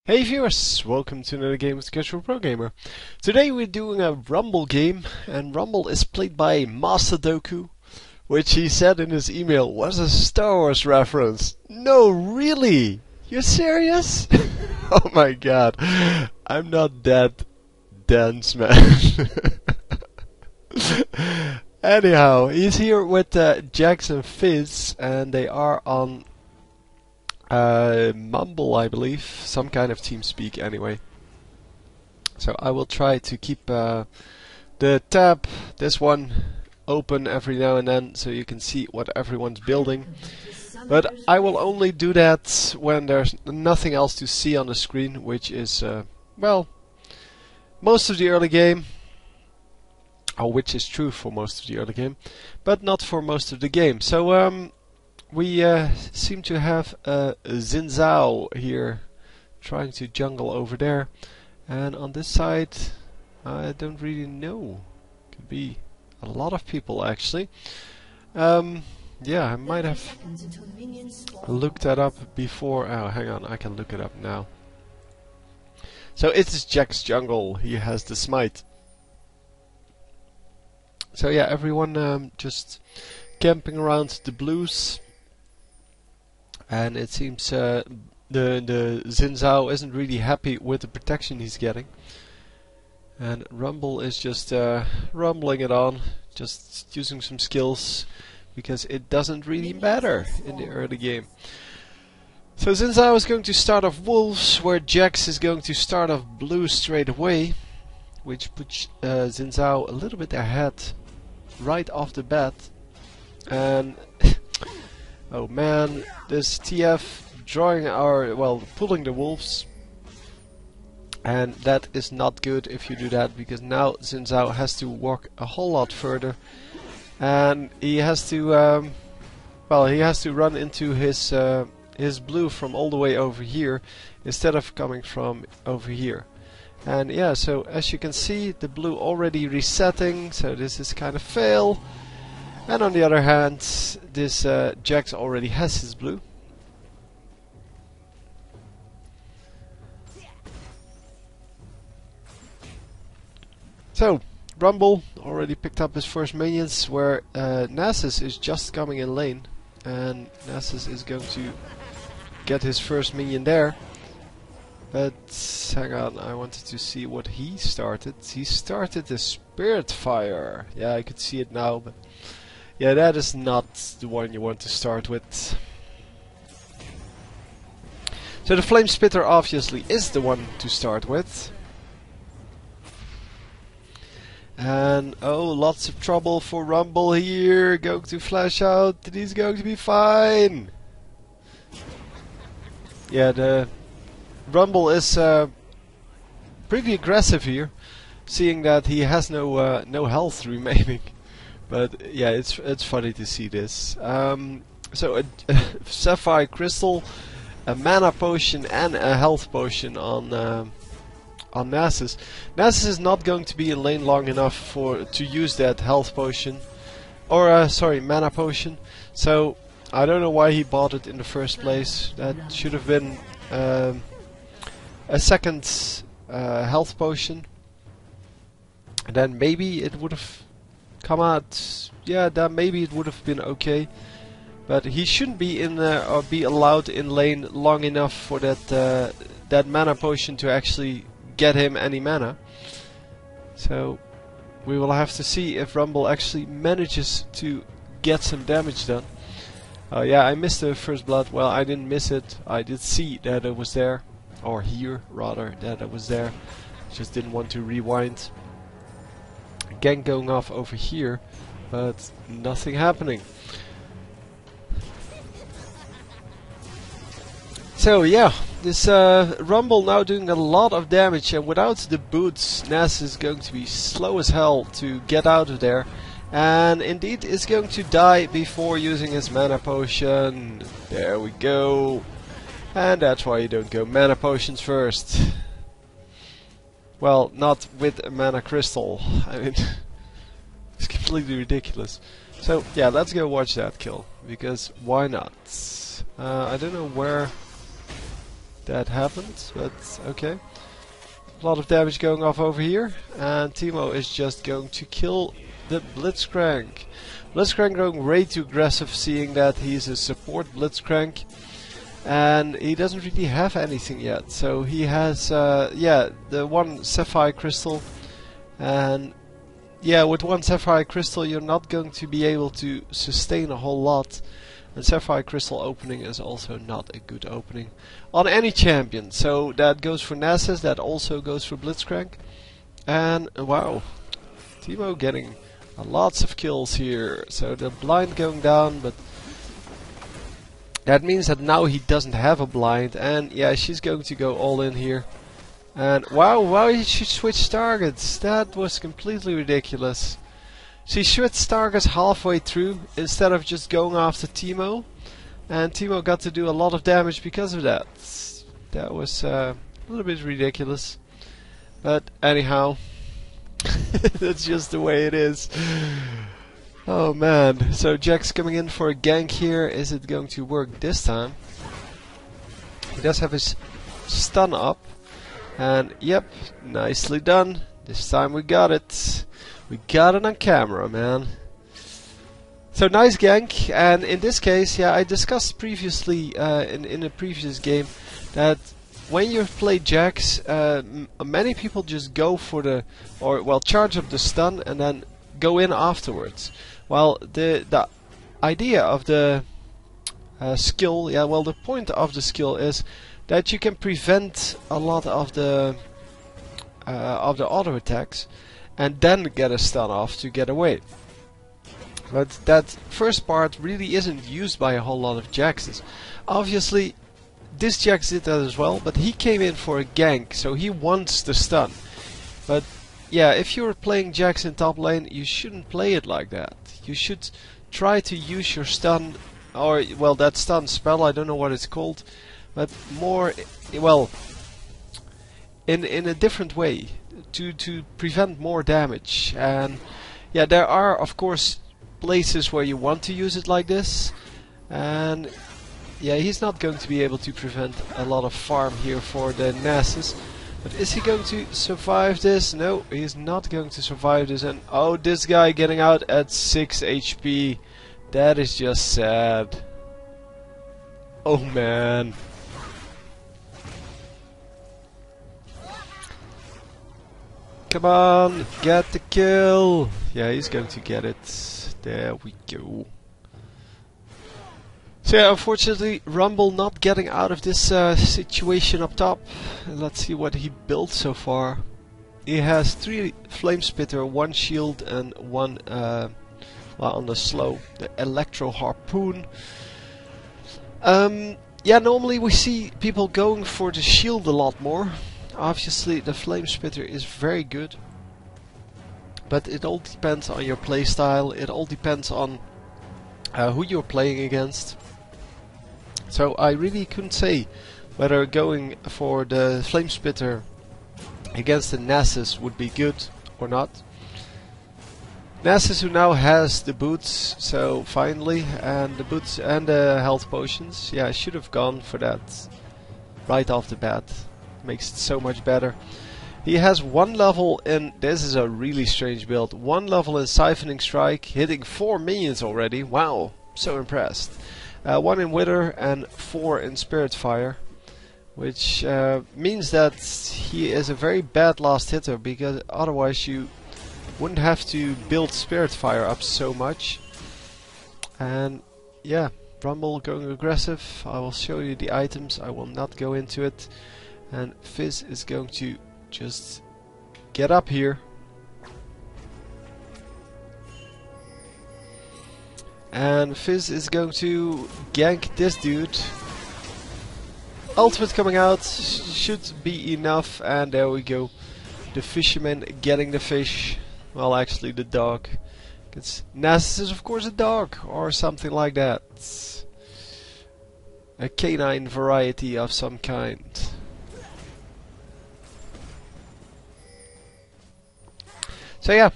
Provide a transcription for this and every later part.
Hey viewers, welcome to another game with Casual Pro Gamer. Today we're doing a Rumble game, and Rumble is played by Master Doku, which he said in his email was a Star Wars reference. No, really? You're serious? Oh my god, I'm not that dense, man. Anyhow, he's here with Jax and Fizz, and they are on Mumble, I believe, some kind of TeamSpeak anyway. So I will try to keep the tab, this one, open every now and then so you can see what everyone's building. But I will only do that when there's nothing else to see on the screen, which is, well, most of the early game. Or which is true for most of the early game, but not for most of the game. So, we seem to have Xin Zhao here trying to jungle over there, and on this side I don't really know. Could be a lot of people actually. Yeah, I might have looked that up before. Oh, hang on, I can look it up now. So it is Jack's jungle. He has the smite. So yeah, everyone just camping around the blues. And it seems the Xin Zhao isn't really happy with the protection he's getting. And Rumble is just rumbling it on, just using some skills, because it doesn't really matter in the early game. So Xin Zhao is going to start off Wolves, where Jax is going to start off Blue straight away, which puts Xin Zhao a little bit ahead right off the bat. And oh man, this TF drawing pulling the wolves, and that is not good if you do that, because now Xin Zhao has to walk a whole lot further, and he has to run into his blue from all the way over here instead of coming from over here. And yeah, so as you can see, the blue already resetting, so this is kind of fail. And on the other hand, this Jax already has his blue. So, Rumble already picked up his first minions, where Nasus is just coming in lane. And Nasus is going to get his first minion there. But hang on, I wanted to see what he started. He started the Spirit Fire. Yeah, I could see it now, but yeah, that is not the one you want to start with. So the Flame Spitter obviously is the one to start with. And oh, lots of trouble for Rumble here. Going to flash out, and he's going to be fine. Yeah, the Rumble is pretty aggressive here, seeing that he has no health remaining. But yeah, it's funny to see this. So a Sapphire Crystal, a Mana Potion, and a Health Potion on Nasus. Nasus is not going to be in lane long enough to use that Health Potion, or sorry, Mana Potion. So I don't know why he bought it in the first place. That should have been a second Health Potion, and then maybe it would have come out. Yeah, then maybe it would have been okay. But he shouldn't be in or be allowed in lane long enough for that Mana Potion to actually get him any mana. So we will have to see if Rumble actually manages to get some damage done. Yeah, I missed the first blood. Well, I didn't miss it. I did see that it was there, or hear rather that it was there. Just didn't want to rewind. Gang going off over here, but nothing happening. So yeah, this Rumble now doing a lot of damage, and without the boots, Nasus is going to be slow as hell to get out of there, and indeed is going to die before using his Mana Potion. There we go. And that's why you don't go Mana Potions first. Well, not with a Mana Crystal. I mean, it's completely ridiculous. So yeah, let's go watch that kill, because why not? I don't know where that happened, but okay. A lot of damage going off over here, and Teemo is just going to kill the Blitzcrank. Blitzcrank going way too aggressive, seeing that he's a support Blitzcrank, and he doesn't really have anything yet. So he has, yeah, the one Sapphire Crystal, and yeah, with one Sapphire Crystal you're not going to be able to sustain a whole lot. And Sapphire Crystal opening is also not a good opening on any champion. So that goes for Nasus, that also goes for Blitzcrank. And wow, Teemo getting lots of kills here. So the blind going down, but that means that now he doesn't have a blind. And yeah, she's going to go all in here. And wow, she switched targets. That was completely ridiculous. She switched targets halfway through instead of just going after Teemo, and Teemo got to do a lot of damage because of that. That was a little bit ridiculous, but anyhow, that's just the way it is. Oh man, so Jax coming in for a gank here. Is it going to work this time? He does have his stun up, and yep, nicely done. This time we got it. We got it on camera, man. So nice gank, and in this case, yeah, I discussed previously in a previous game that when you play Jax, many people just go for the, or well, charge up the stun and then go in afterwards. Well, the idea of the skill, yeah, well, the point of the skill is that you can prevent a lot of the auto attacks, and then get a stun off to get away. But that first part really isn't used by a whole lot of Jaxes. Obviously, this Jax did that as well, but he came in for a gank, so he wants the stun. But yeah, if you're playing Jax in top lane, you shouldn't play it like that. You should try to use your stun, or well, that stun spell, I don't know what it's called, but more, well, in a different way. To prevent more damage. And yeah, there are of course places where you want to use it like this, and yeah, he's not going to be able to prevent a lot of farm here for the Nasus. But is he going to survive this? No, he's not going to survive this. And oh, this guy getting out at 6 HP. That is just sad. Oh man. Come on, get the kill! Yeah, he's going to get it. There we go. So yeah, unfortunately, Rumble not getting out of this situation up top. Let's see what he built so far. He has 3 Flame Spitter, 1 shield, and 1 well, on the slow, the Electro Harpoon. Yeah, normally we see people going for the shield a lot more. Obviously the Flame Spitter is very good, but it all depends on your playstyle, it all depends on who you're playing against. So I really couldn't say whether going for the Flame Spitter against the Nasus would be good or not. Nasus, who now has the boots, so finally, and the boots and the health potions. Yeah, I should have gone for that right off the bat. Makes it so much better. He has 1 level in, this is a really strange build, 1 level in Siphoning Strike, hitting 4 minions already. Wow, so impressed. 1 in Wither and 4 in Spirit Fire, which means that he is a very bad last hitter, because otherwise you wouldn't have to build Spirit Fire up so much. And yeah, Rumble going aggressive. I will show you the items, I will not go into it. And Fizz is going to just get up here. And Fizz is going to gank this dude. Ultimate coming out, should be enough, and there we go. The fisherman getting the fish. Well, actually the dog. It's Nasus is of course a dog, or something like that. A canine variety of some kind. So yeah,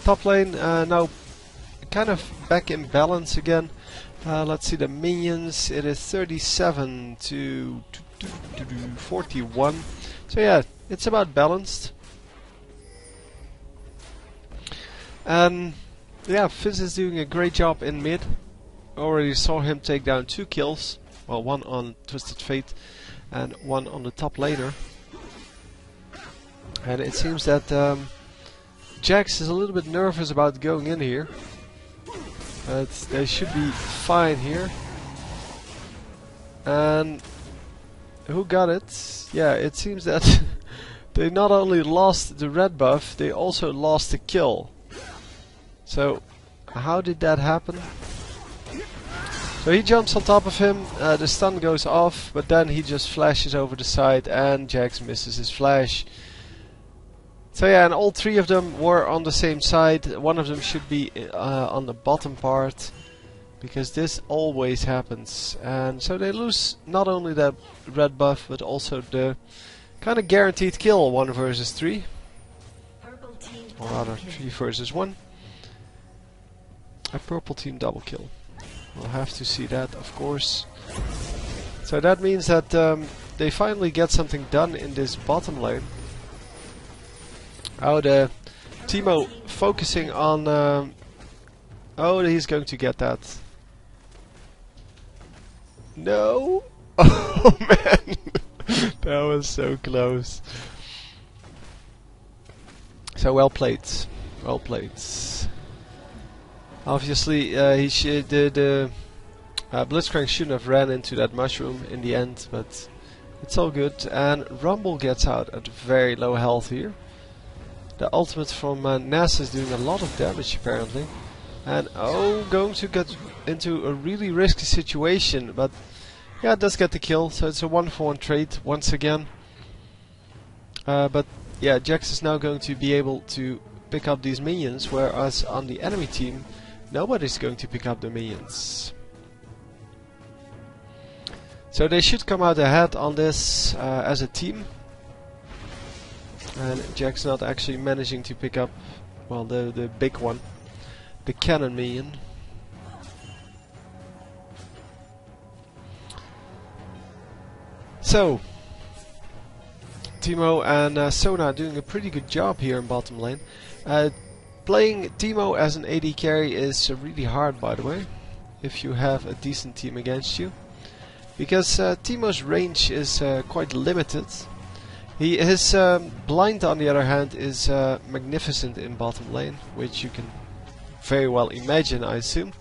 top lane now kind of back in balance again. Let's see the minions. It is 37 to 41. So yeah, it's about balanced. And yeah, Fizz is doing a great job in mid. Already saw him take down 2 kills. Well, 1 on Twisted Fate and 1 on the top laner. And it seems that Jax is a little bit nervous about going in here. But they should be fine here. And who got it? Yeah, it seems that they not only lost the red buff, they also lost the kill. So, how did that happen? So he jumps on top of him, the stun goes off, but then he just flashes over the side and Jax misses his flash. So yeah, and all 3 of them were on the same side. One of them should be on the bottom part, because this always happens. And so they lose not only that red buff, but also the kind of guaranteed kill 1 versus 3. Or rather 3 versus 1. A purple team double kill. We'll have to see that, of course. So that means that they finally get something done in this bottom lane. Oh, the Teemo focusing on... oh, he's going to get that. No! Oh man! That was so close. So well played. Well played. Obviously, the Blitzcrank shouldn't have ran into that mushroom in the end, but it's all good. And Rumble gets out at very low health here. The ultimate from Nasus is doing a lot of damage apparently. And oh, going to get into a really risky situation, but yeah, it does get the kill, so it's a 1-for-1 trade once again. But yeah, Jax is now going to be able to pick up these minions, whereas on the enemy team, nobody's going to pick up the minions. So they should come out ahead on this as a team. And Jax not actually managing to pick up, well, the big one, the cannon minion. So, Teemo and Sona doing a pretty good job here in bottom lane. Playing Teemo as an AD carry is really hard, by the way, if you have a decent team against you. Because Teemo's range is quite limited. His blind, on the other hand, is magnificent in bottom lane, which you can very well imagine, I assume.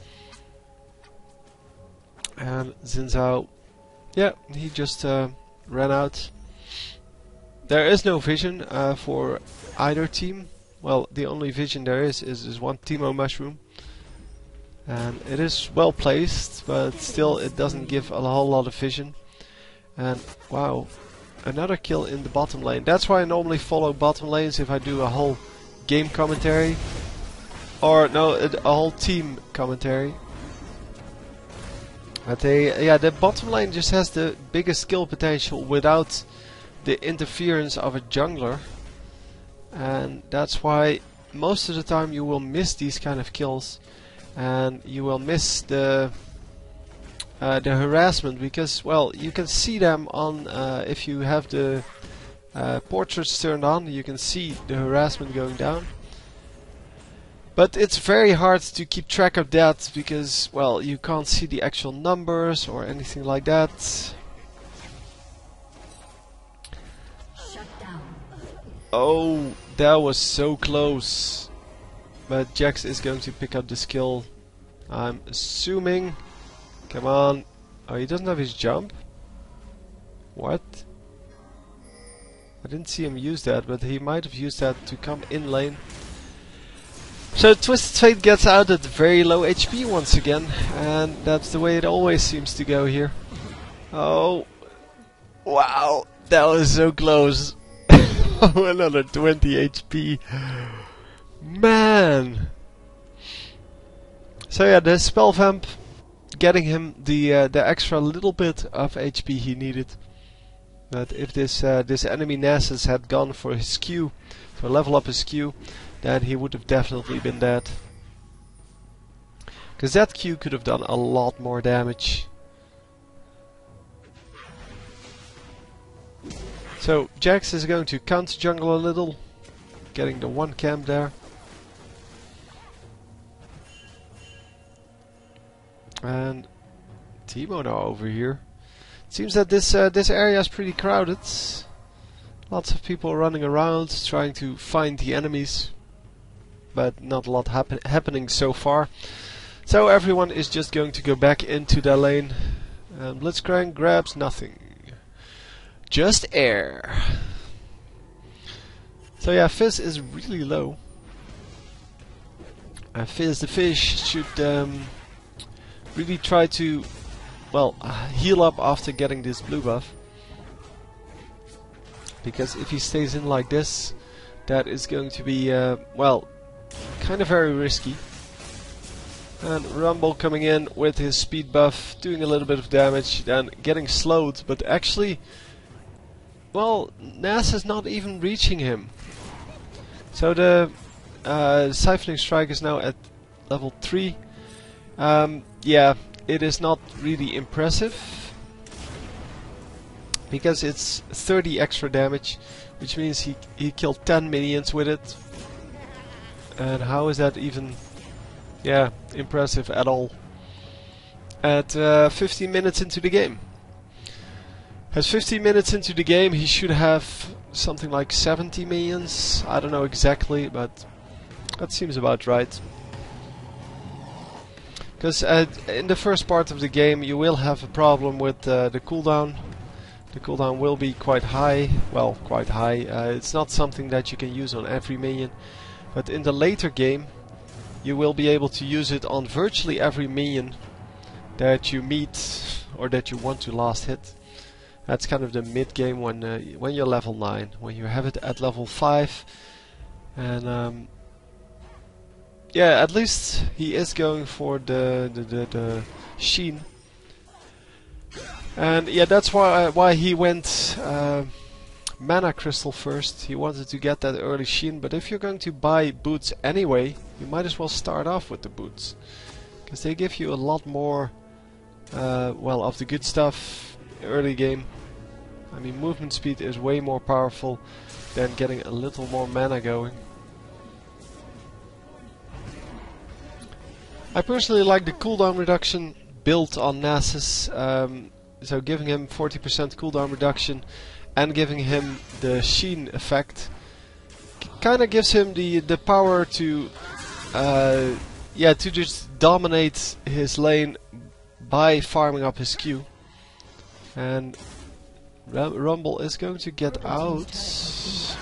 And Xin Zhao, yeah, he just ran out. There is no vision for either team. Well, the only vision there is one Teemo mushroom. And it is well placed, but still it doesn't give a whole lot of vision. And wow, another kill in the bottom lane. That's why I normally follow bottom lanes if I do a whole game commentary. Or no, a whole team commentary. But yeah, the bottom lane just has the biggest skill potential without the interference of a jungler. And that's why most of the time you will miss these kind of kills. And you will miss the harassment, because, well, you can see them on if you have the portraits turned on, you can see the harassment going down. But it's very hard to keep track of that because, well, you can't see the actual numbers or anything like that. Oh, that was so close. But Jax is going to pick up the skill, I'm assuming. Come on. Oh, he doesn't have his jump? What? I didn't see him use that, but he might have used that to come in lane. So Twisted Fate gets out at very low HP once again, and that's the way it always seems to go here. Oh, wow, that was so close. Another 20 HP. Man. So yeah, the spell vamp getting him the extra little bit of HP he needed. But if this enemy Nasus had gone for his Q, to level up his Q, then he would have definitely been dead. Because that Q could have done a lot more damage. So Jax is going to counter jungle a little, getting the one camp there. And Teemo now over here. It seems that this area is pretty crowded. Lots of people running around trying to find the enemies, but not a lot happening so far. So everyone is just going to go back into their lane, and Blitzcrank grabs nothing. Just air. So yeah, Fizz is really low. And Fizz the fish should really try to, well, heal up after getting this blue buff. Because if he stays in like this, that is going to be, well, kind of very risky. And Rumble coming in with his speed buff, doing a little bit of damage, then getting slowed, but actually, well, Nass is not even reaching him. So the Siphoning Strike is now at level 3. Yeah, it is not really impressive, because it's 30 extra damage, which means he killed 10 minions with it. And how is that even, yeah, impressive at all? At 15 minutes into the game. As 15 minutes into the game, he should have something like 70 minions. I don't know exactly, but that seems about right. Because in the first part of the game, you will have a problem with the cooldown. The cooldown will be quite high. Well, quite high. It's not something that you can use on every minion. But in the later game, you will be able to use it on virtually every minion that you meet or that you want to last hit. That's kind of the mid game when you're level 9. When you have it at level 5, and yeah, at least he is going for the Sheen. And yeah, that's why he went Mana Crystal first. He wanted to get that early Sheen, but if you're going to buy boots anyway, you might as well start off with the boots, because they give you a lot more, well, of the good stuff early game. I mean, movement speed is way more powerful than getting a little more mana going. I personally like the cooldown reduction built on Nasus, so giving him 40% cooldown reduction and giving him the Sheen effect kind of gives him the power to yeah, to just dominate his lane by farming up his Q. And Rumble is going to get out. So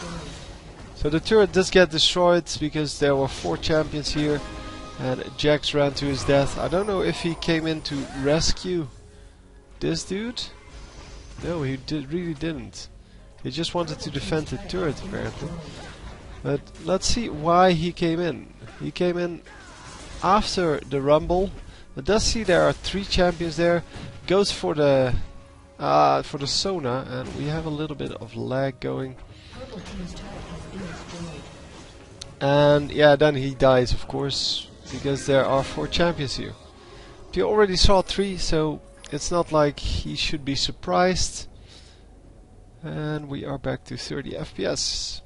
the turret does get destroyed because there were 4 champions here, and Jax ran to his death. I don't know if he came in to rescue this dude. No, he really didn't. He just wanted to defend the turret, apparently. But let's see why he came in. He came in after the Rumble. But does see there are 3 champions there. Goes for the Sona, and we have a little bit of lag going. And yeah, then he dies, of course, because there are 4 champions here. He already saw 3, so it's not like he should be surprised. And we are back to 30 FPS.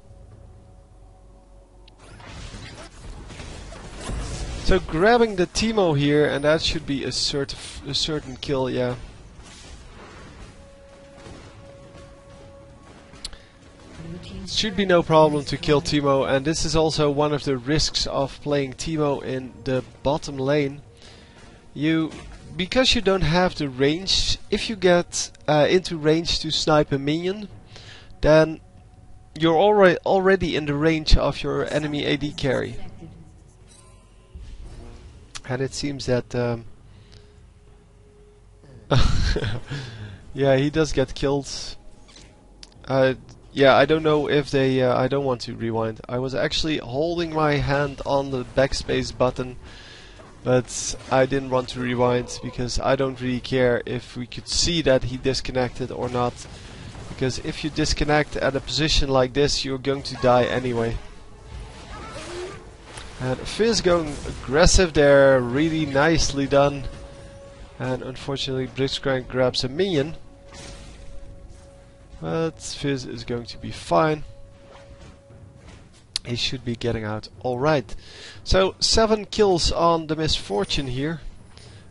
So grabbing the Teemo here, and that should be a certain kill, yeah. Should be no problem to kill Teemo, and this is also one of the risks of playing Teemo in the bottom lane. Because you don't have the range, if you get into range to snipe a minion, then you're already in the range of your enemy AD carry. And it seems that yeah, he does get killed. Yeah, I don't know if they... I don't want to rewind. I was actually holding my hand on the backspace button, but I didn't want to rewind because I don't really care if we could see that he disconnected or not. Because if you disconnect at a position like this, you're going to die anyway. And Fizz going aggressive there, really nicely done. And unfortunately Blitzcrank grabs a minion. But Fizz is going to be fine. He should be getting out alright. So 7 kills on the Miss Fortune here.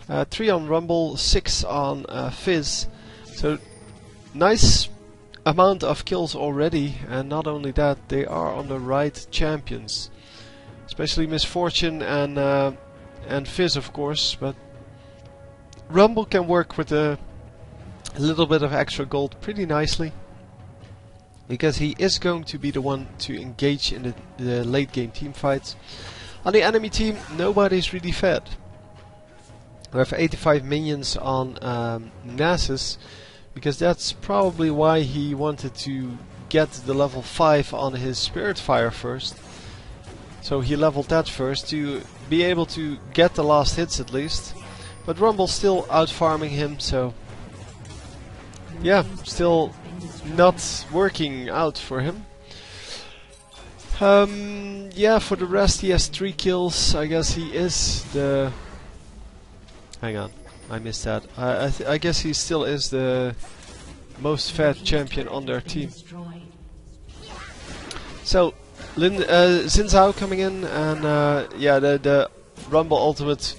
3 on Rumble, 6 on Fizz. So nice amount of kills already, and not only that, they are on the right champions. Especially Miss Fortune and Fizz, of course, but Rumble can work with a little bit of extra gold pretty nicely, because he is going to be the one to engage in the late game team fights. On the enemy team, nobody's really fed. We have 85 minions on Nasus, because that's probably why he wanted to get the level 5 on his Spiritfire first. So he leveled that first to be able to get the last hits at least. But Rumble's still out farming him, so yeah, still not working out for him. Yeah, for the rest he has 3 kills. I guess he is the... Hang on, I missed that. I guess he still is the most fed champion on their team. So Xin Zhao coming in, and yeah, the Rumble ultimate,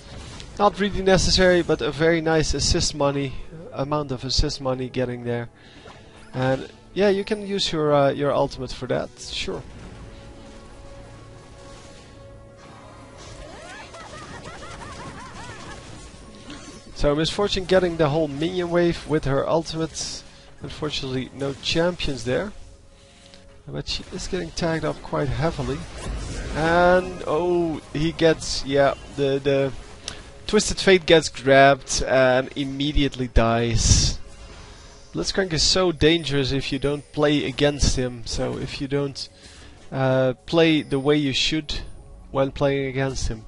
not really necessary, but a very nice assist money, amount of assist money getting there. And yeah, you can use your ultimate for that, sure. So Miss Fortune getting the whole minion wave with her ultimate. Unfortunately, no champions there. But she is getting tagged up quite heavily. And oh, he gets, yeah, the Twisted Fate gets grabbed and immediately dies. Blitzcrank is so dangerous if you don't play against him. So if you don't play the way you should when playing against him.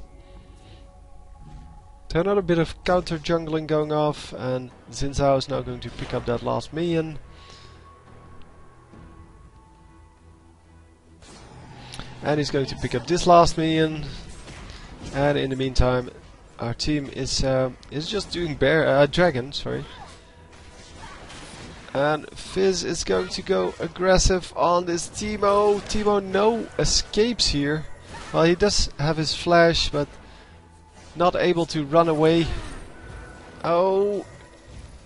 So another bit of counter jungling going off, and Xin Zhao is now going to pick up that last minion. And he's going to pick up this last minion. And in the meantime, our team is just doing dragon, sorry. And Fizz is going to go aggressive on this Teemo. Teemo no escapes here. Well, he does have his flash, but not able to run away. Oh,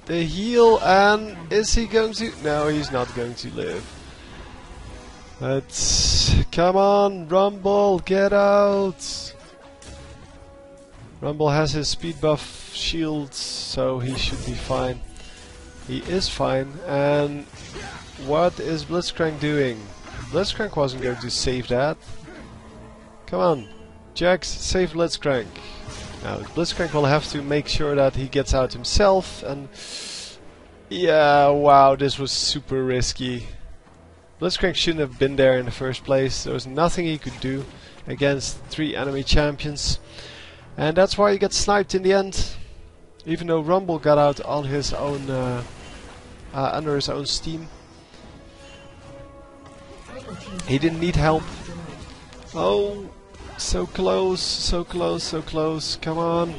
the heal, and is he going to? No, he's not going to live. But come on, Rumble, get out! Rumble has his speed buff shield, so he should be fine. He is fine, and what is Blitzcrank doing? Blitzcrank wasn't going to save that. Come on, Jax, save Blitzcrank. Now Blitzcrank will have to make sure that he gets out himself, and yeah, wow, this was super risky. Blitzcrank shouldn't have been there in the first place. There was nothing he could do against 3 enemy champions, and that's why he got sniped in the end. Even though Rumble got out on his own, under his own steam, he didn't need help. Oh. So close, so close, so close, come on.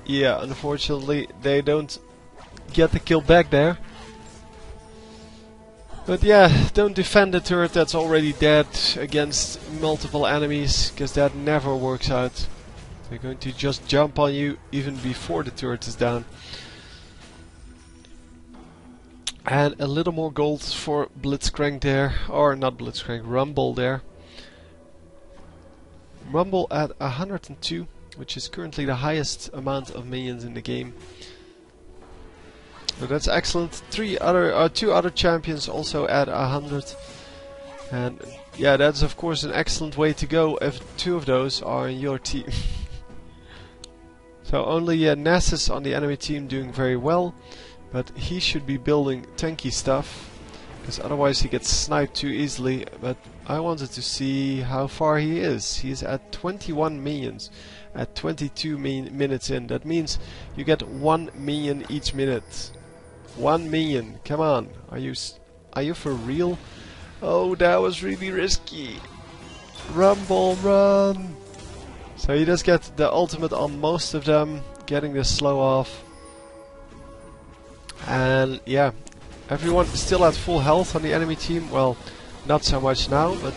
Yeah, unfortunately they don't get the kill back there. But yeah, don't defend the turret that's already dead against multiple enemies, because that never works out. They're going to just jump on you even before the turret is down. And a little more gold for Blitzcrank there, or not Blitzcrank, Rumble there. Rumble at 102, which is currently the highest amount of minions in the game. So that's excellent. 2 other champions also at 100. And yeah, that's of course an excellent way to go if 2 of those are in your team. So only Nasus on the enemy team doing very well, but he should be building tanky stuff, because otherwise he gets sniped too easily. But I wanted to see how far he is. He's at 21 minions at 22 minutes in. That means you get 1 minion each minute. 1 minion, come on. Are you for real? Oh, that was really risky. Rumble, run! So he does get the ultimate on most of them, getting the slow off. And yeah, everyone is still at full health on the enemy team. Well, not so much now, but...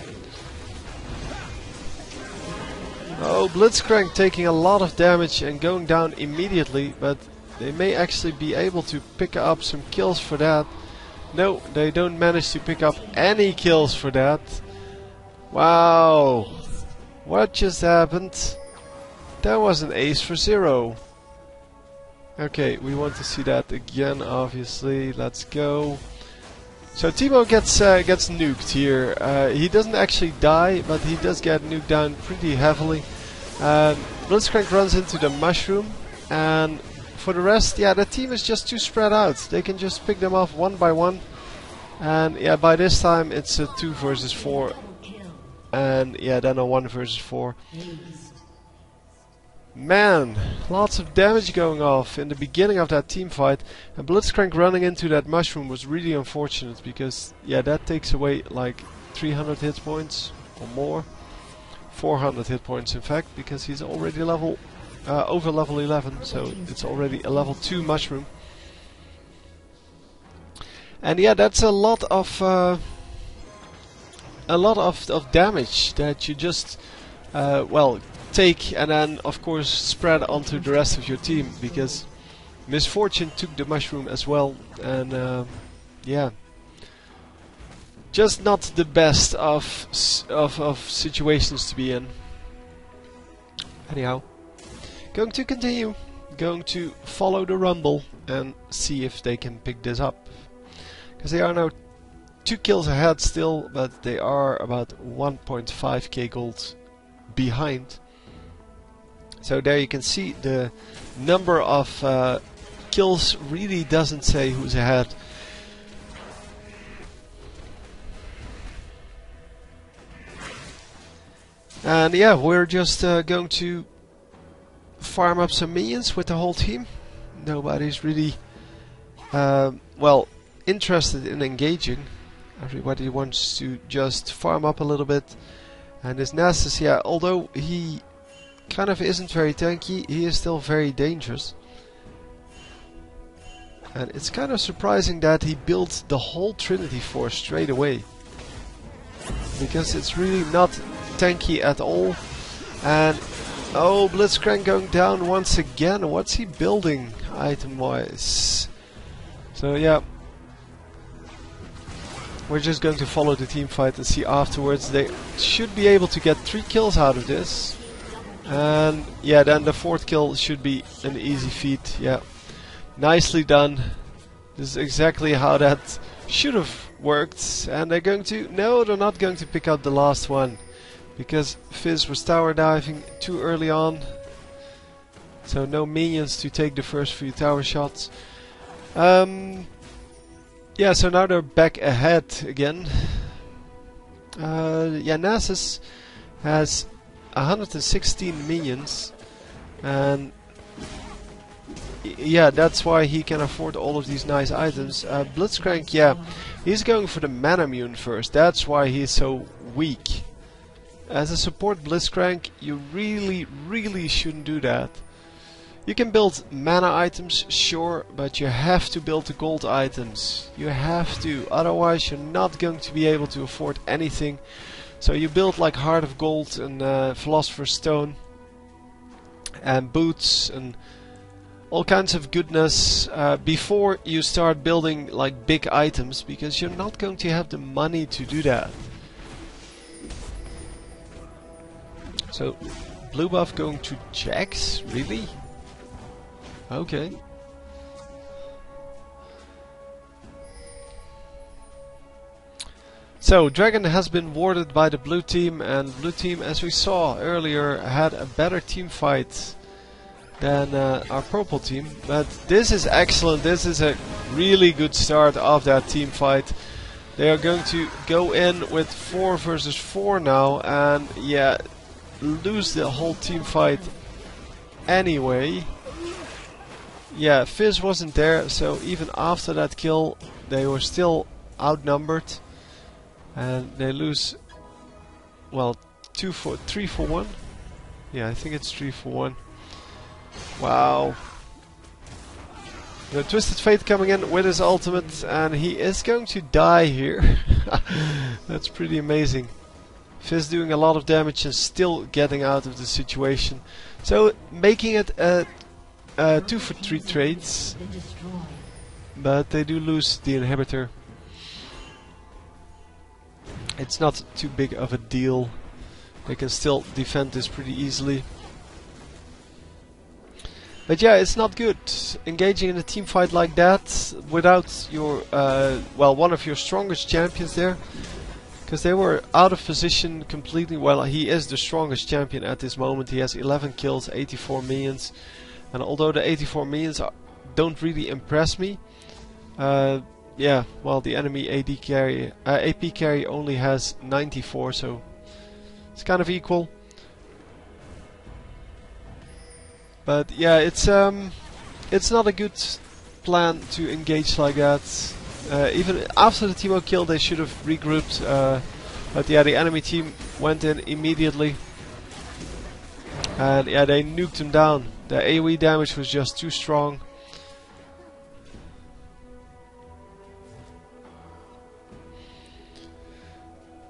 Oh, Blitzcrank taking a lot of damage and going down immediately, but they may actually be able to pick up some kills for that. No, they don't manage to pick up any kills for that. Wow! What just happened? That was an ace for 0. Okay, we want to see that again, obviously. Let's go. So Teemo gets nuked here. He doesn't actually die, but he does get nuked down pretty heavily. Blitzcrank runs into the mushroom, and for the rest, yeah, the team is just too spread out. They can just pick them off one by one, and yeah, by this time it's a 2 versus 4, and yeah, then a 1 versus 4. Man, lots of damage going off in the beginning of that team fight, and Blitzcrank running into that mushroom was really unfortunate because yeah, that takes away like 300 hit points or more, 400 hit points in fact, because he's already over level 11, so it's already a level 2 mushroom. And yeah, that's a lot of damage that you just well, take and then of course spread onto the rest of your team, because Misfortune took the mushroom as well, and yeah, just not the best of situations to be in. Anyhow, going to continue, going to follow the rumble and see if they can pick this up, because they are now 2 kills ahead still, but they are about 1.5k gold behind. So there you can see the number of kills really doesn't say who's ahead. And yeah, we're just going to farm up some minions with the whole team. Nobody's really well interested in engaging. Everybody wants to just farm up a little bit. And this Nasus, yeah, although he kind of isn't very tanky, he is still very dangerous. And it's kind of surprising that he built the whole Trinity Force straight away, because it's really not tanky at all. And oh, Blitzcrank going down once again. What's he building item wise? So yeah, we're just going to follow the team fight and see afterwards. They should be able to get 3 kills out of this. And yeah, then the 4th kill should be an easy feat. Yeah, nicely done. This is exactly how that should have worked. And they're going to... No, they're not going to pick out the last one, because Fizz was tower diving too early on. So no minions to take the first few tower shots. Yeah, so now they're back ahead again. Yeah, Nasus has 116 minions, and yeah, that's why he can afford all of these nice items. Blitzcrank, yeah, he's going for the Manamune first. That's why he's so weak. As a support Blitzcrank, you really shouldn't do that. You can build mana items, sure, but you have to build the gold items. You have to, otherwise you're not going to be able to afford anything. So you build like Heart of Gold and Philosopher's Stone and boots and all kinds of goodness before you start building like big items, because you're not going to have the money to do that. So blue buff going to Jax, really? Okay. So Dragon has been warded by the blue team, and blue team, as we saw earlier, had a better team fight than our purple team. But this is excellent. This is a really good start of that team fight. They are going to go in with 4 versus 4 now, and yeah, lose the whole team fight anyway. Yeah, Fizz wasn't there, so even after that kill they were still outnumbered, and they lose, well, 3 for 1. Yeah, I think it's 3 for 1. Wow. Twisted Fate coming in with his ultimate, and he is going to die here. That's pretty amazing. Fizz doing a lot of damage and still getting out of the situation. So making it a 2 for 3 trades. But they do lose the inhibitor. It's not too big of a deal. They can still defend this pretty easily. But yeah, it's not good engaging in a team fight like that without your well, one of your strongest champions there, because they were out of position completely. Well, he is the strongest champion at this moment. He has 11 kills, 84 minions, and although the 84 minions don't really impress me, yeah, well, the enemy AP carry only has 94, so it's kind of equal. But yeah, it's not a good plan to engage like that. Even after the Teemo kill, they should have regrouped. But yeah, the enemy team went in immediately, and yeah, they nuked him down. The AoE damage was just too strong.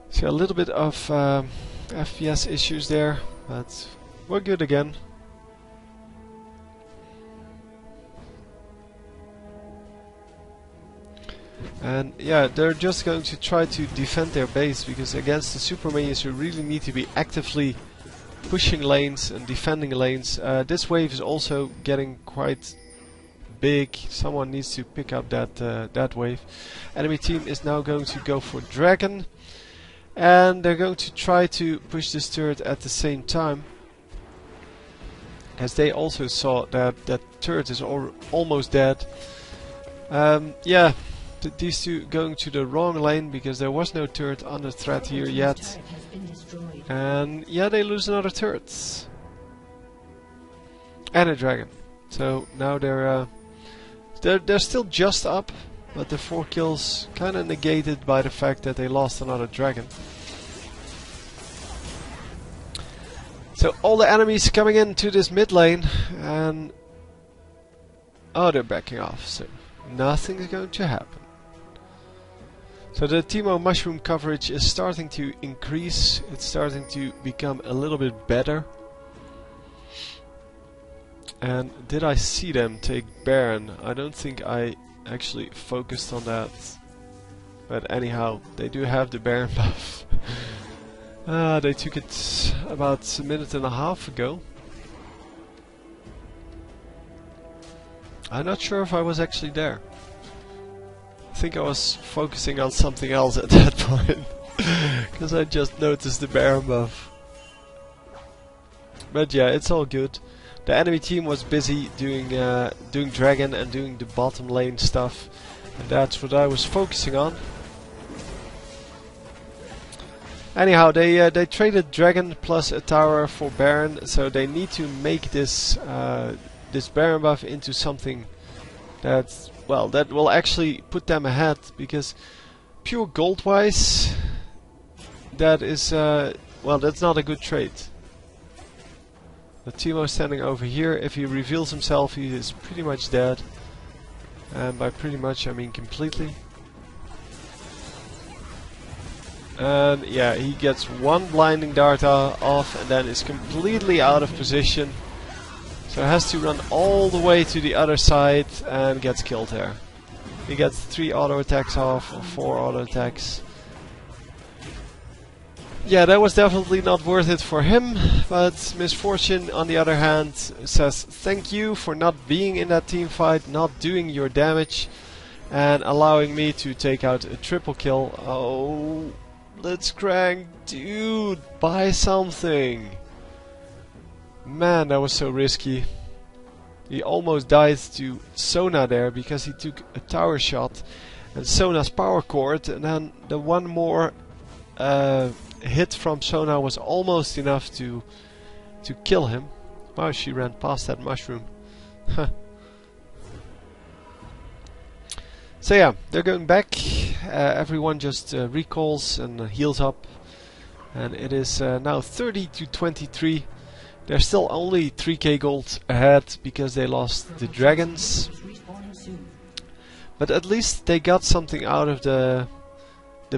So a little bit of FPS issues there, but we're good again. And yeah, they're just going to try to defend their base, because against the super minions you really need to be actively pushing lanes and defending lanes. This wave is also getting quite big. Someone needs to pick up that wave. Enemy team is now going to go for Dragon, and they're going to try to push this turret at the same time, as they also saw that that turret is almost dead. Yeah. These two going to the wrong lane, because there was no turret under threat here yet. And yeah, they lose another turret. And a dragon. So now they're still just up, but the 4 kills kind of negated by the fact that they lost another dragon. So all the enemies coming into this mid lane, and oh, they're backing off, so nothing is going to happen. So the Teemo mushroom coverage is starting to increase. It's starting to become a little bit better. And did I see them take Baron? I don't think I actually focused on that. But anyhow, they do have the Baron buff. They took it about a minute and a half ago. I'm not sure if I was actually there. I think I was focusing on something else at that point, because I just noticed the Baron buff. But yeah, it's all good. The enemy team was busy doing Dragon and doing the bottom lane stuff, and that's what I was focusing on. Anyhow, they traded Dragon plus a tower for Baron, so they need to make this this Baron buff into something that's, well, that will actually put them ahead, because pure gold wise, that is well, that's not a good trade. The Teemo standing over here, if he reveals himself, he is pretty much dead, and by pretty much I mean completely. And yeah, he gets one blinding dart off and then is completely out of position. So has to run all the way to the other side and gets killed there. He gets 3 auto attacks off, or 4 auto attacks. Yeah, that was definitely not worth it for him, but Misfortune on the other hand says thank you for not being in that team fight, not doing your damage, and allowing me to take out a triple kill. Oh, Blitzcrank, dude, buy something. Man, that was so risky. He almost died to Sona there because he took a tower shot and Sona's power chord, and then the one more hit from Sona was almost enough to kill him. Wow, she ran past that mushroom. So yeah, they're going back. Everyone just recalls and heals up. And it is now 30 to 23. They're still only 3k gold ahead because they lost the dragons. But at least they got something out of the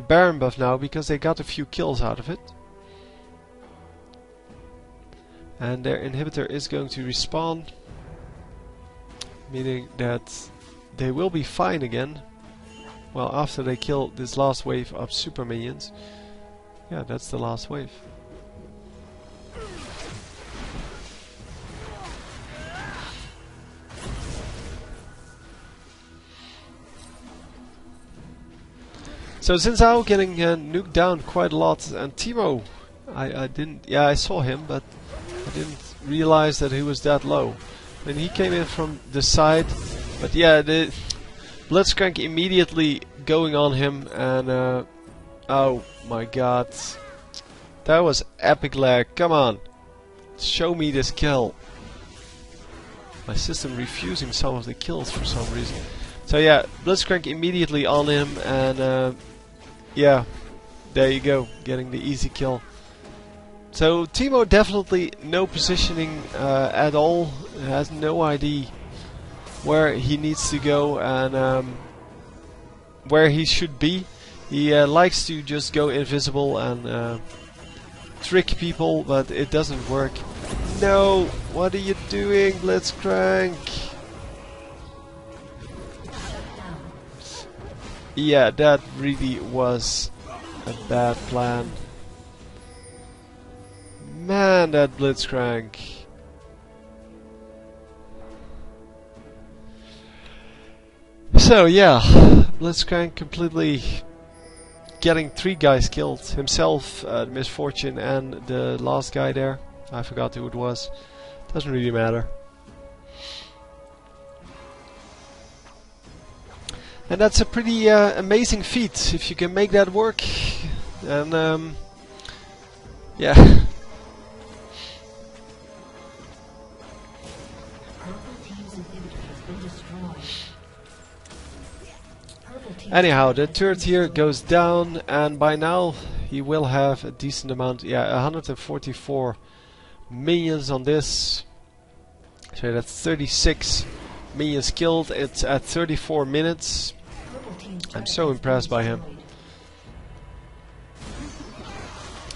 Baron buff now, because they got a few kills out of it. And their inhibitor is going to respawn, meaning that they will be fine again. Well, after they kill this last wave of super minions. Yeah, that's the last wave. So Xin Zhao getting nuked down quite a lot, and Teemo, I didn't, yeah, I saw him, but I didn't realize that he was that low. And he came in from the side, but yeah, the Blitzcrank immediately going on him, and oh my god, that was epic lag. Come on, show me this kill. My system refusing some of the kills for some reason. So yeah, Blitzcrank immediately on him, and yeah, there you go, getting the easy kill. So Teemo definitely no positioning at all, has no idea where he needs to go and where he should be. He likes to just go invisible and trick people, but it doesn't work. No, what are you doing, Blitzcrank? Yeah, that really was a bad plan. Man, that Blitzcrank. So yeah, Blitzcrank completely getting 3 guys killed. Himself, Misfortune, and the last guy there. I forgot who it was. Doesn't really matter. And that's a pretty amazing feat if you can make that work. And yeah. Anyhow, the turret here goes down, and by now he will have a decent amount. Yeah, 144 minions on this. So that's 36 minions killed. It's at 34 minutes. I'm so impressed by him.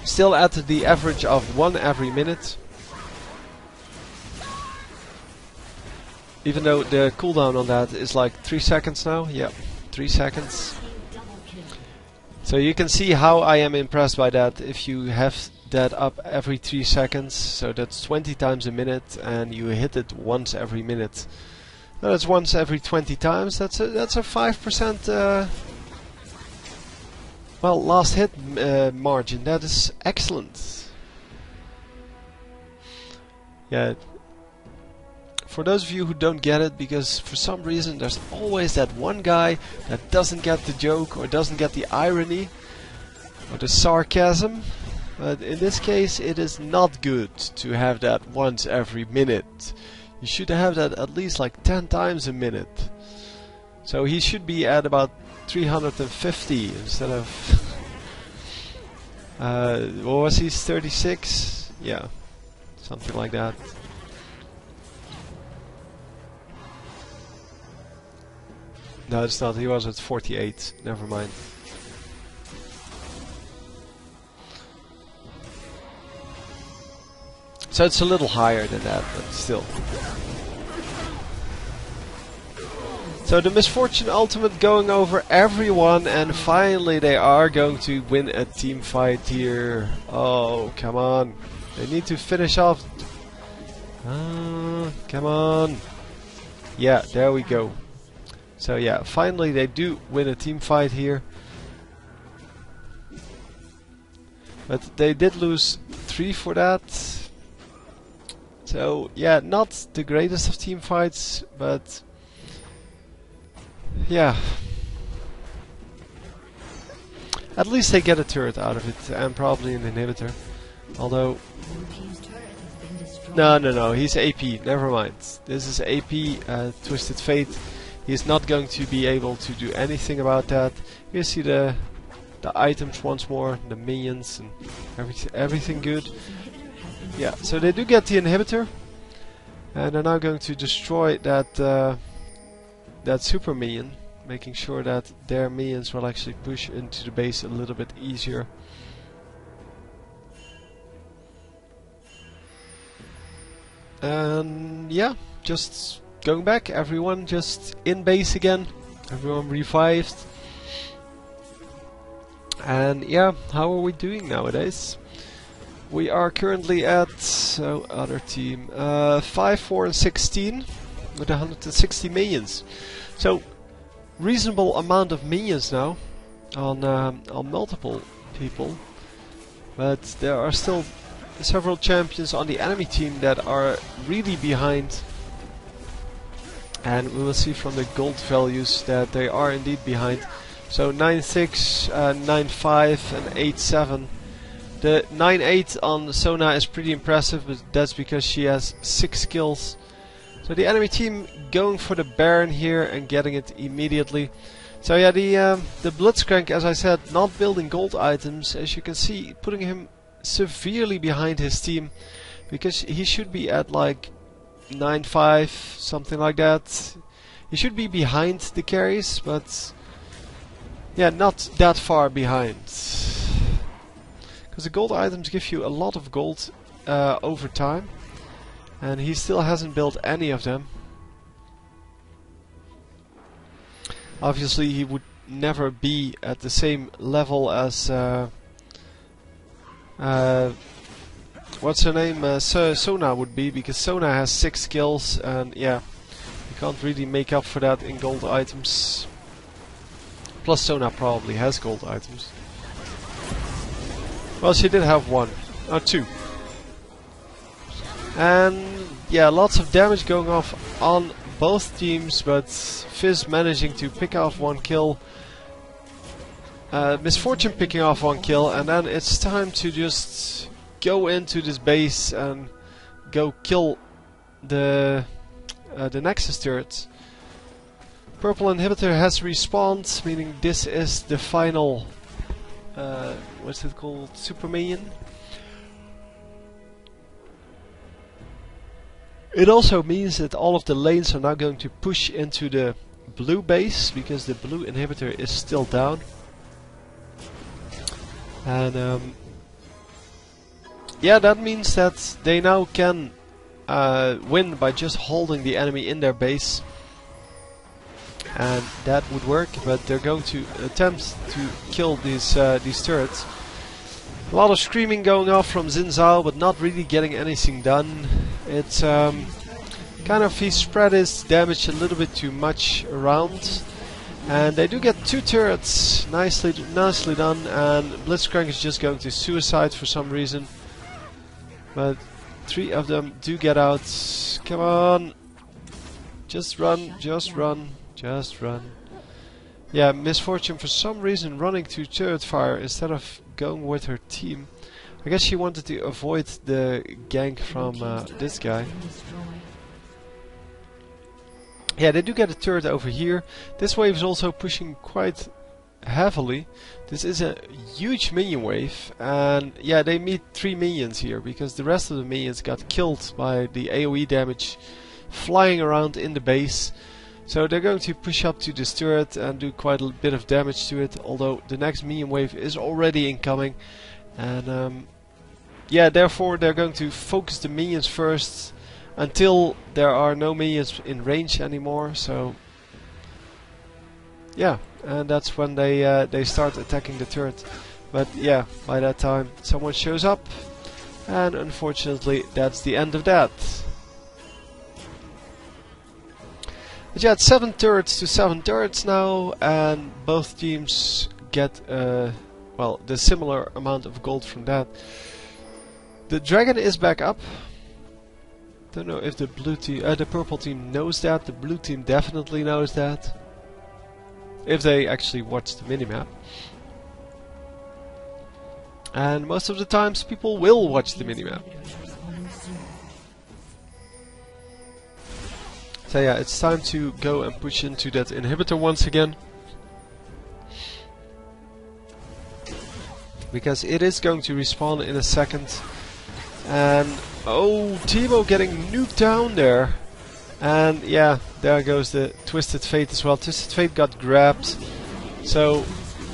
Still at the average of 1 every minute. Even though the cooldown on that is like 3 seconds now. Yeah, 3 seconds. So you can see how I am impressed by that. If you have that up every 3 seconds, so that's 20 times a minute, and you hit it once every minute. Now that's once every 20 times. That's a 5% well, last hit margin. That is excellent. Yeah. For those of you who don't get it, because for some reason there's always that one guy that doesn't get the joke or doesn't get the irony or the sarcasm. But in this case it is not good to have that once every minute. You should have that at least like 10 times a minute. So he should be at about 350 instead of what was he, 36? Yeah, something like that. No, it's not. He was at 48. Never mind. So it's a little higher than that, but still. So the Misfortune ultimate going over everyone, and finally they are going to win a team fight here. Oh, come on. They need to finish off. Come on. Yeah, there we go. So yeah, finally they do win a team fight here. But they did lose 3 for that. So yeah, not the greatest of team fights, but yeah. At least they get a turret out of it, and probably an inhibitor. Although no, he's AP, never mind. This is AP, Twisted Fate. He's not going to be able to do anything about that. You see the the items once more, the minions, and everything good. Yeah, so they do get the inhibitor, and they're now going to destroy that that super minion, making sure that their minions will actually push into the base a little bit easier. And yeah, just going back, everyone just in base again, everyone revived. And yeah, how are we doing nowadays? We are currently at, other team, 5, 4 and 16 with 160 minions. So reasonable amount of minions now on multiple people, but there are still several champions on the enemy team that are really behind, and we will see from the gold values that they are indeed behind. So 9-6, 9-5 and 8-7. The 9-8 on Sona is pretty impressive, but that's because she has 6 kills. So the enemy team going for the Baron here and getting it immediately. So yeah, the Blitzcrank, as I said, not building gold items, as you can see, putting him severely behind his team, because he should be at like 9-5, something like that. He should be behind the carries, but yeah, not that far behind. Because the gold items give you a lot of gold over time, and he still hasn't built any of them. Obviously he would never be at the same level as what's her name? Sona would be, because Sona has 6 kills, and yeah, you can't really make up for that in gold items. Plus Sona probably has gold items. Well, she did have 1, or 2. And yeah, lots of damage going off on both teams, but Fizz managing to pick off 1 kill. Misfortune picking off 1 kill, and then it's time to just go into this base and go kill the Nexus turrets. Purple inhibitor has respawned, meaning this is the final, what's it called, super minion. It also means that all of the lanes are now going to push into the blue base, because the blue inhibitor is still down. And yeah, that means that they now can win by just holding the enemy in their base. And that would work, but they're going to attempt to kill these turrets. A lot of screaming going off from Xin Zhao, but not really getting anything done. It's kind of, he spread his damage a little bit too much around. And they do get 2 turrets, nicely done, and Blitzcrank is just going to suicide for some reason. But 3 of them do get out. Come on! Just run, just run, just run. Yeah, Misfortune for some reason running to turret fire instead of going with her team. I guess she wanted to avoid the gank from this guy. Yeah, they do get a turret over here. This wave is also pushing quite heavily. This is a huge minion wave, and yeah, they meet 3 minions here, because the rest of the minions got killed by the AoE damage flying around in the base. So they're going to push up to this turret and do quite a bit of damage to it, although the next minion wave is already incoming. And yeah, therefore they're going to focus the minions first until there are no minions in range anymore. So yeah, and that's when they start attacking the turret. But yeah, by that time someone shows up, and unfortunately that's the end of that. But yeah, it's 7 turrets to 7 turrets now, and both teams get well, the similar amount of gold from that. The dragon is back up. Don't know if the blue team, the purple team knows that. The blue team definitely knows that, if they actually watch the minimap. And most of the times people will watch the minimap. So yeah, it's time to go and push into that inhibitor once again. because it is going to respawn in a second. And oh, Teemo getting nuked down there. And yeah, there goes the Twisted Fate as well. Twisted Fate got grabbed. So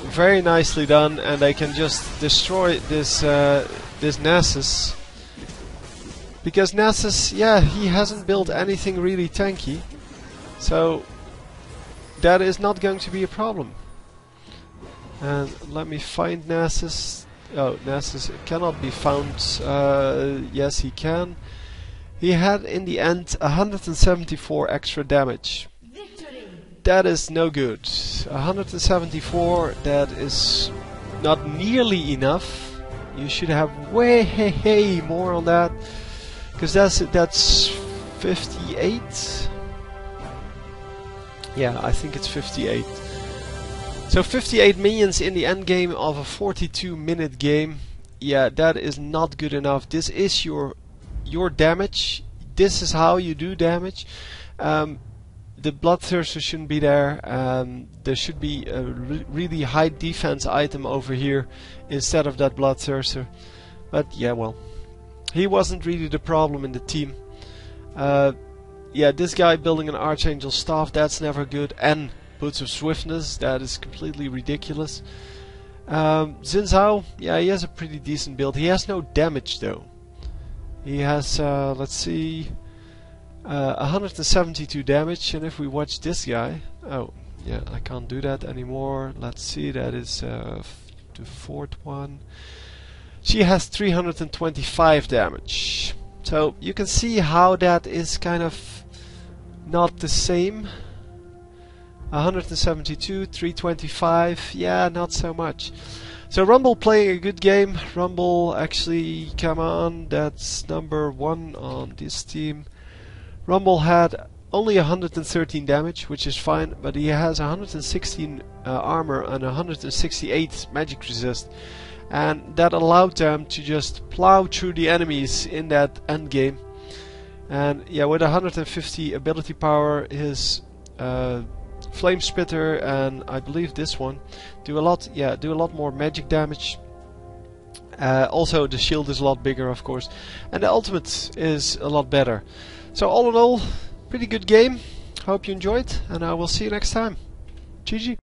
very nicely done, and they can just destroy this this Nasus. Because Nasus, yeah, he hasn't built anything really tanky. So that is not going to be a problem. And let me find Nasus. Oh, Nasus cannot be found. Yes, he can. He had in the end 174 extra damage. That is no good. 174, that is not nearly enough. You should have way more on that. Because that's 58. Yeah, I think it's 58. So 58 minions in the end game of a 42-minute game. Yeah, that is not good enough. This is your damage. This is how you do damage. The Bloodthirster shouldn't be there. There should be a really high defense item over here instead of that Bloodthirster. But yeah, well, he wasn't really the problem in the team. Yeah, this guy building an Archangel Staff, that's never good. And Boots of Swiftness, that is completely ridiculous. Xin Zhao, yeah, he has a pretty decent build. He has no damage though. He has, let's see, 172 damage, and if we watch this guy, oh, yeah, I can't do that anymore. Let's see, that is the fourth one. She has 325 damage. So you can see how that is kind of not the same. 172, 325, yeah, not so much. So Rumble playing a good game. Rumble, actually, come on, that's number 1 on this team. Rumble had only 113 damage, which is fine, but he has 116 armor and 168 magic resist. And that allowed them to just plow through the enemies in that end game. And yeah, with 150 ability power, his Flame Spitter and I believe this one do a lot more magic damage. Also the shield is a lot bigger, of course, and the ultimate is a lot better. So all in all, pretty good game. Hope you enjoyed, and I will see you next time. GG.